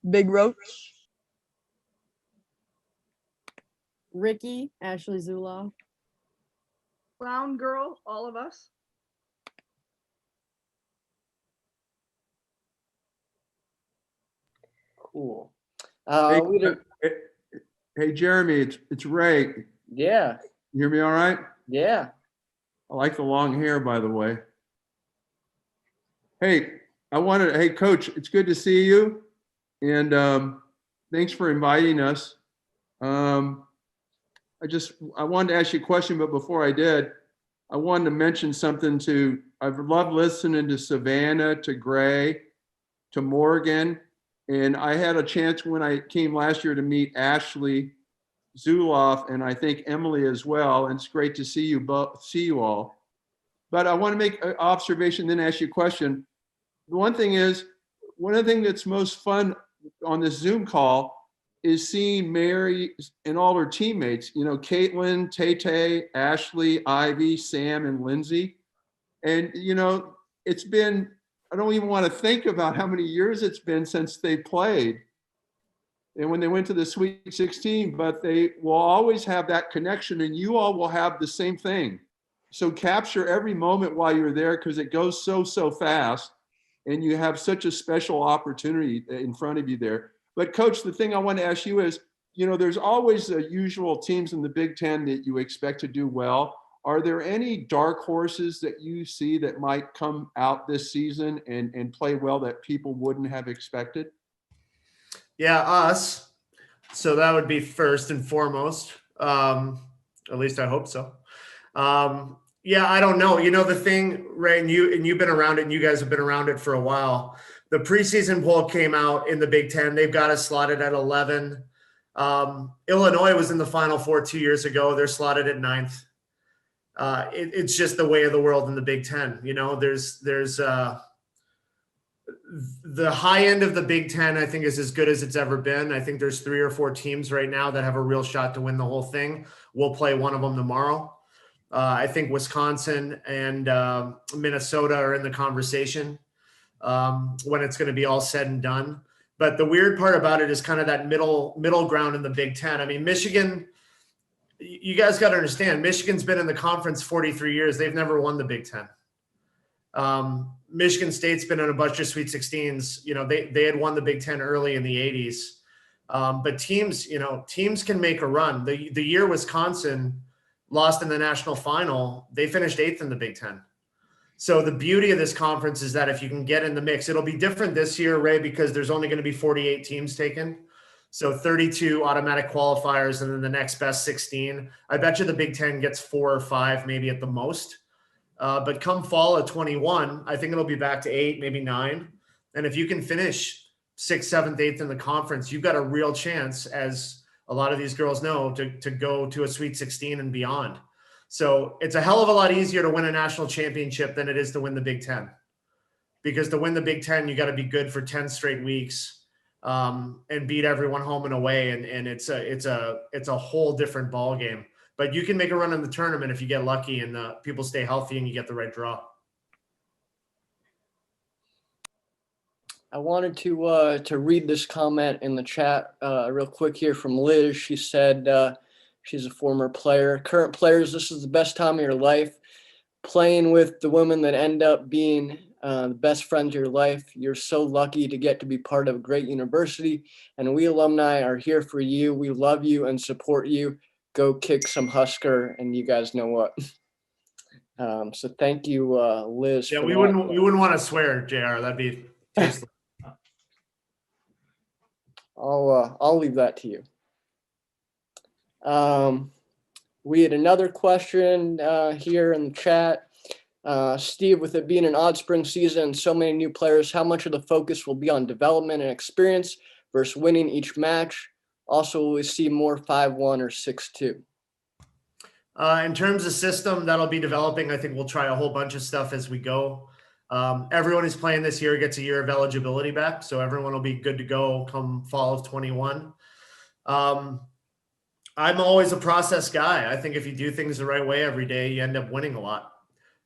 Big Roach. Ricky, Ashley Zuloff. Clown Girl, all of us. Cool. Hey, Jeremy, it's Ray. Yeah. You hear me all right? Yeah. I like the long hair, by the way. Hey, hey, Coach, it's good to see you. And thanks for inviting us. I wanted to ask you a question, but before I did, I wanted to mention something I've loved listening to Savannah, to Gray, to Morgan. And I had a chance when I came last year to meet Ashley Zuloff and I think Emily as well. And it's great to see you all. But I want to make an observation, then ask you a question. The one thing is, one of the things that's most fun on this Zoom call is seeing Mary and all her teammates, Caitlin, Tay, Ashley, Ivy, Sam, and Lindsay. And, it's been, I don't even want to think about how many years it's been since they played. And when they went to the Sweet 16, but they will always have that connection and you all will have the same thing. So capture every moment while you're there because it goes so fast and you have such a special opportunity in front of you there. But Coach, the thing I want to ask you is, there's always the usual teams in the Big Ten that you expect to do well. Are there any dark horses that you see that might come out this season and play well that people wouldn't have expected? Yeah, us. So that would be first and foremost. At least I hope so. Yeah, I don't know. The thing, Ray, and you've been around it and you guys have been around it for a while. The preseason poll came out in the Big Ten. They've got us slotted at 11. Illinois was in the Final Four 2 years ago. They're slotted at 9th. It's just the way of the world in the Big Ten. There's the high end of the Big Ten, I think, is as good as it's ever been. I think there's 3 or 4 teams right now that have a real shot to win the whole thing. We'll play one of them tomorrow. I think Wisconsin and Minnesota are in the conversation when it's going to be all said and done. But the weird part about it is kind of that middle ground in the Big Ten. I mean, Michigan, you guys got to understand, Michigan's been in the conference 43 years. They've never won the Big Ten. Michigan State's been in a bunch of Sweet 16s. They had won the Big Ten early in the 80s. But teams can make a run. The year Wisconsin lost in the national final, they finished 8th in the Big Ten. So the beauty of this conference is that if you can get in the mix, it'll be different this year, Ray, because there's only going to be 48 teams taken. So 32 automatic qualifiers and then the next best 16. I bet you the Big Ten gets 4 or 5, maybe at the most. But come fall of 21, I think it'll be back to 8, maybe 9. And if you can finish 6th, 7th, 8th in the conference, you've got a real chance, as a lot of these girls know, to go to a Sweet 16 and beyond. So it's a hell of a lot easier to win a national championship than it is to win the Big Ten. Because to win the Big Ten, you got to be good for 10 straight weeks and beat everyone home and away. And it's a whole different ball game. But you can make a run in the tournament if you get lucky and people stay healthy and you get the right draw. I wanted to read this comment in the chat real quick here from Liz. She said she's a former player. Current players, this is the best time of your life. Playing with the women that end up being the best friends of your life. You're so lucky to get to be part of a great university. And we alumni are here for you. We love you and support you. Go kick some Husker, and you guys know what. So thank you, Liz. Yeah, for we that. wouldn't want to swear, JR. That'd be tasteless. I'll leave that to you. We had another question here in the chat. Steve, with it being an odd spring season and so many new players, how much of the focus will be on development and experience versus winning each match? Also, will we see more 5-1 or 6-2? In terms of system that'll be developing, I think we'll try a whole bunch of stuff as we go. Everyone who's playing this year gets a year of eligibility back, so everyone will be good to go come fall of 21. I'm always a process guy. I think if you do things the right way every day, you end up winning a lot.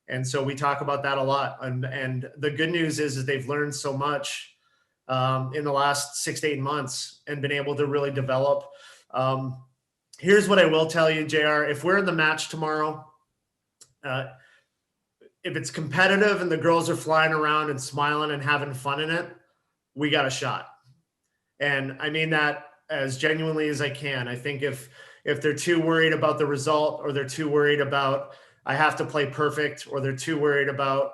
And so we talk about that a lot. And the good news is they've learned so much in the last 6 to 8 months and been able to really develop. Here's what I will tell you, JR. If we're in the match tomorrow, if it's competitive and the girls are flying around and smiling and having fun in it, we got a shot. And I mean that as genuinely as I can. I think if they're too worried about the result, or they're too worried about I have to play perfect, or they're too worried about,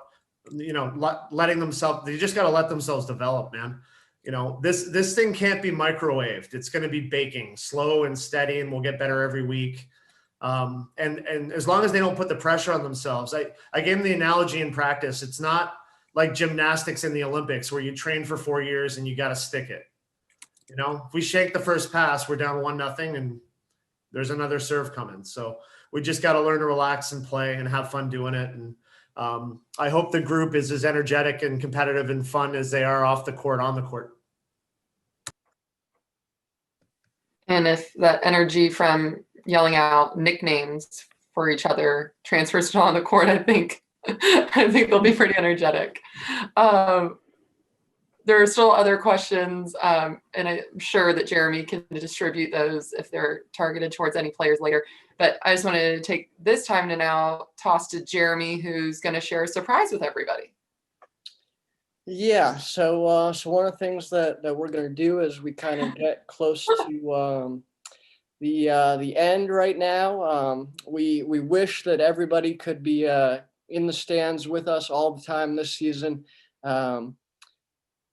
letting themselves, they just got to let themselves develop, man. This thing can't be microwaved. It's going to be baking slow and steady, and we'll get better every week. And as long as they don't put the pressure on themselves, I gave them the analogy in practice. It's not like gymnastics in the Olympics where you train for 4 years and you got to stick it. If we shake the first pass, we're down 1-0 and there's another serve coming. So we just got to learn to relax and play and have fun doing it. And I hope the group is as energetic and competitive and fun as they are off the court, on the court. And if that energy from yelling out nicknames for each other transfers to on the court, I think they'll be pretty energetic. There are still other questions, and I'm sure that Jeremy can distribute those if they're targeted towards any players later. But I just wanted to take this time to now toss to Jeremy, who's going to share a surprise with everybody. Yeah, so one of the things that we're going to do is we kind of get close to the end right now. We wish that everybody could be in the stands with us all the time this season.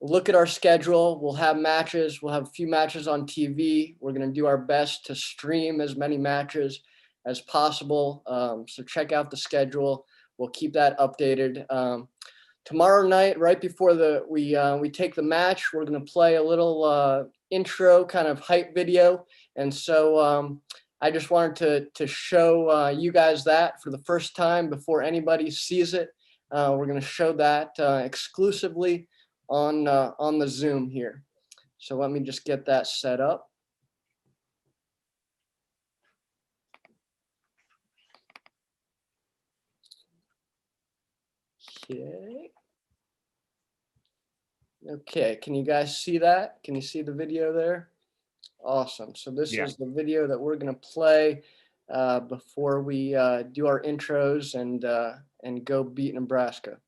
Look at our schedule. We'll have matches. We'll have a few matches on TV. We're going to do our best to stream as many matches as possible. So check out the schedule. We'll keep that updated. Tomorrow night, right before we take the match, we're going to play a little intro kind of hype video. And so I just wanted to show you guys that for the first time before anybody sees it. We're going to show that exclusively on the Zoom here. So let me just get that set up. Okay, can you guys see that? Can you see the video there? Awesome. So this is the video that we're going to play before we do our intros and go beat Nebraska.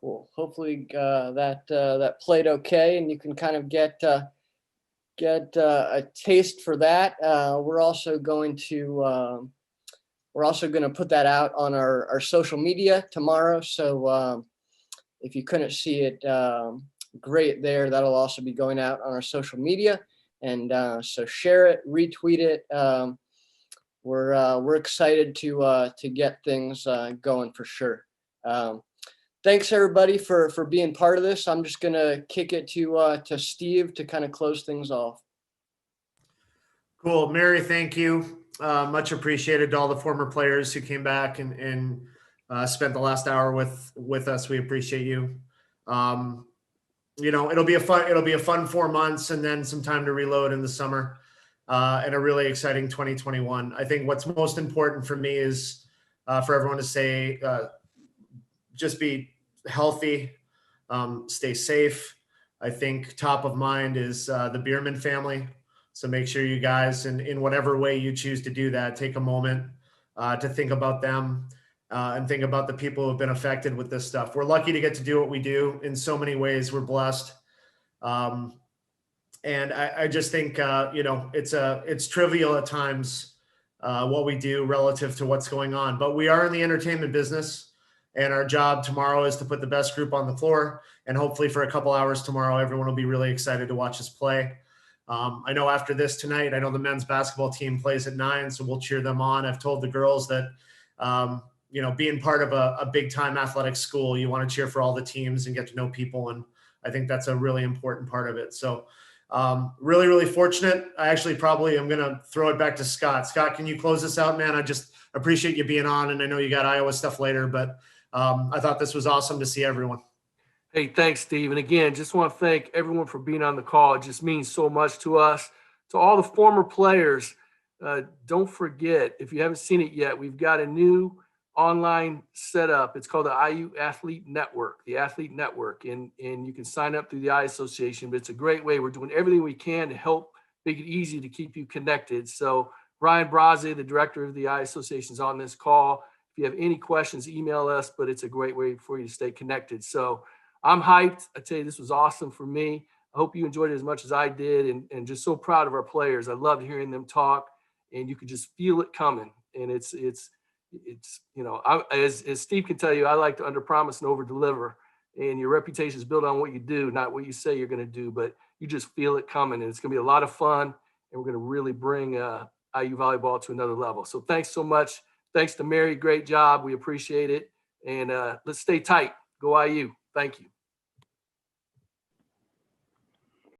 Cool. Hopefully that played okay, and you can kind of get a taste for that. We're also going to put that out on our social media tomorrow. So if you couldn't see it, great there. That'll also be going out on our social media, and so share it, retweet it. We're excited to get things going for sure. Thanks everybody for being part of this. I'm just gonna kick it to Steve to kind of close things off. Cool. Mary, thank you. Much appreciated to all the former players who came back and spent the last hour with us. We appreciate you. It'll be a fun 4 months and then some time to reload in the summer, and a really exciting 2021. I think what's most important for me is for everyone to say, just be healthy, stay safe. I think top of mind is the Biermann family. So make sure you guys, in whatever way you choose to do that, take a moment to think about them and think about the people who have been affected with this stuff. We're lucky to get to do what we do. In so many ways, we're blessed. And I just think, it's trivial at times what we do relative to what's going on. But we are in the entertainment business. And our job tomorrow is to put the best group on the floor. And hopefully for a couple hours tomorrow, everyone will be really excited to watch us play. I know after this tonight, I know the men's basketball team plays at 9, so we'll cheer them on. I've told the girls that, being part of a big time athletic school, you want to cheer for all the teams and get to know people. And I think that's a really important part of it. So really, really fortunate. I actually probably am going to throw it back to Scott. Scott, can you close this out, man? I just appreciate you being on. And I know you got Iowa stuff later, but I thought this was awesome to see everyone. Hey, thanks, Steve. And again, just want to thank everyone for being on the call. It just means so much to us. To all the former players, don't forget, if you haven't seen it yet, we've got a new online setup. It's called the IU Athlete Network, the Athlete Network. And you can sign up through the Eye Association, but it's a great way. We're doing everything we can to help make it easy to keep you connected. So Brian Braze, the director of the Eye Association, is on this call. If you have any questions, email us, but it's a great way for you to stay connected. So I'm hyped. I tell you, this was awesome for me. I hope you enjoyed it as much as I did, and just so proud of our players. I loved hearing them talk, and you could just feel it coming. And it's as Steve can tell you, I like to underpromise and overdeliver. And your reputation is built on what you do, not what you say you're going to do. But you just feel it coming, and it's going to be a lot of fun. And we're going to really bring IU volleyball to another level. So thanks so much. Thanks to Mary. Great job. We appreciate it. And let's stay tight. Go IU. Thank you.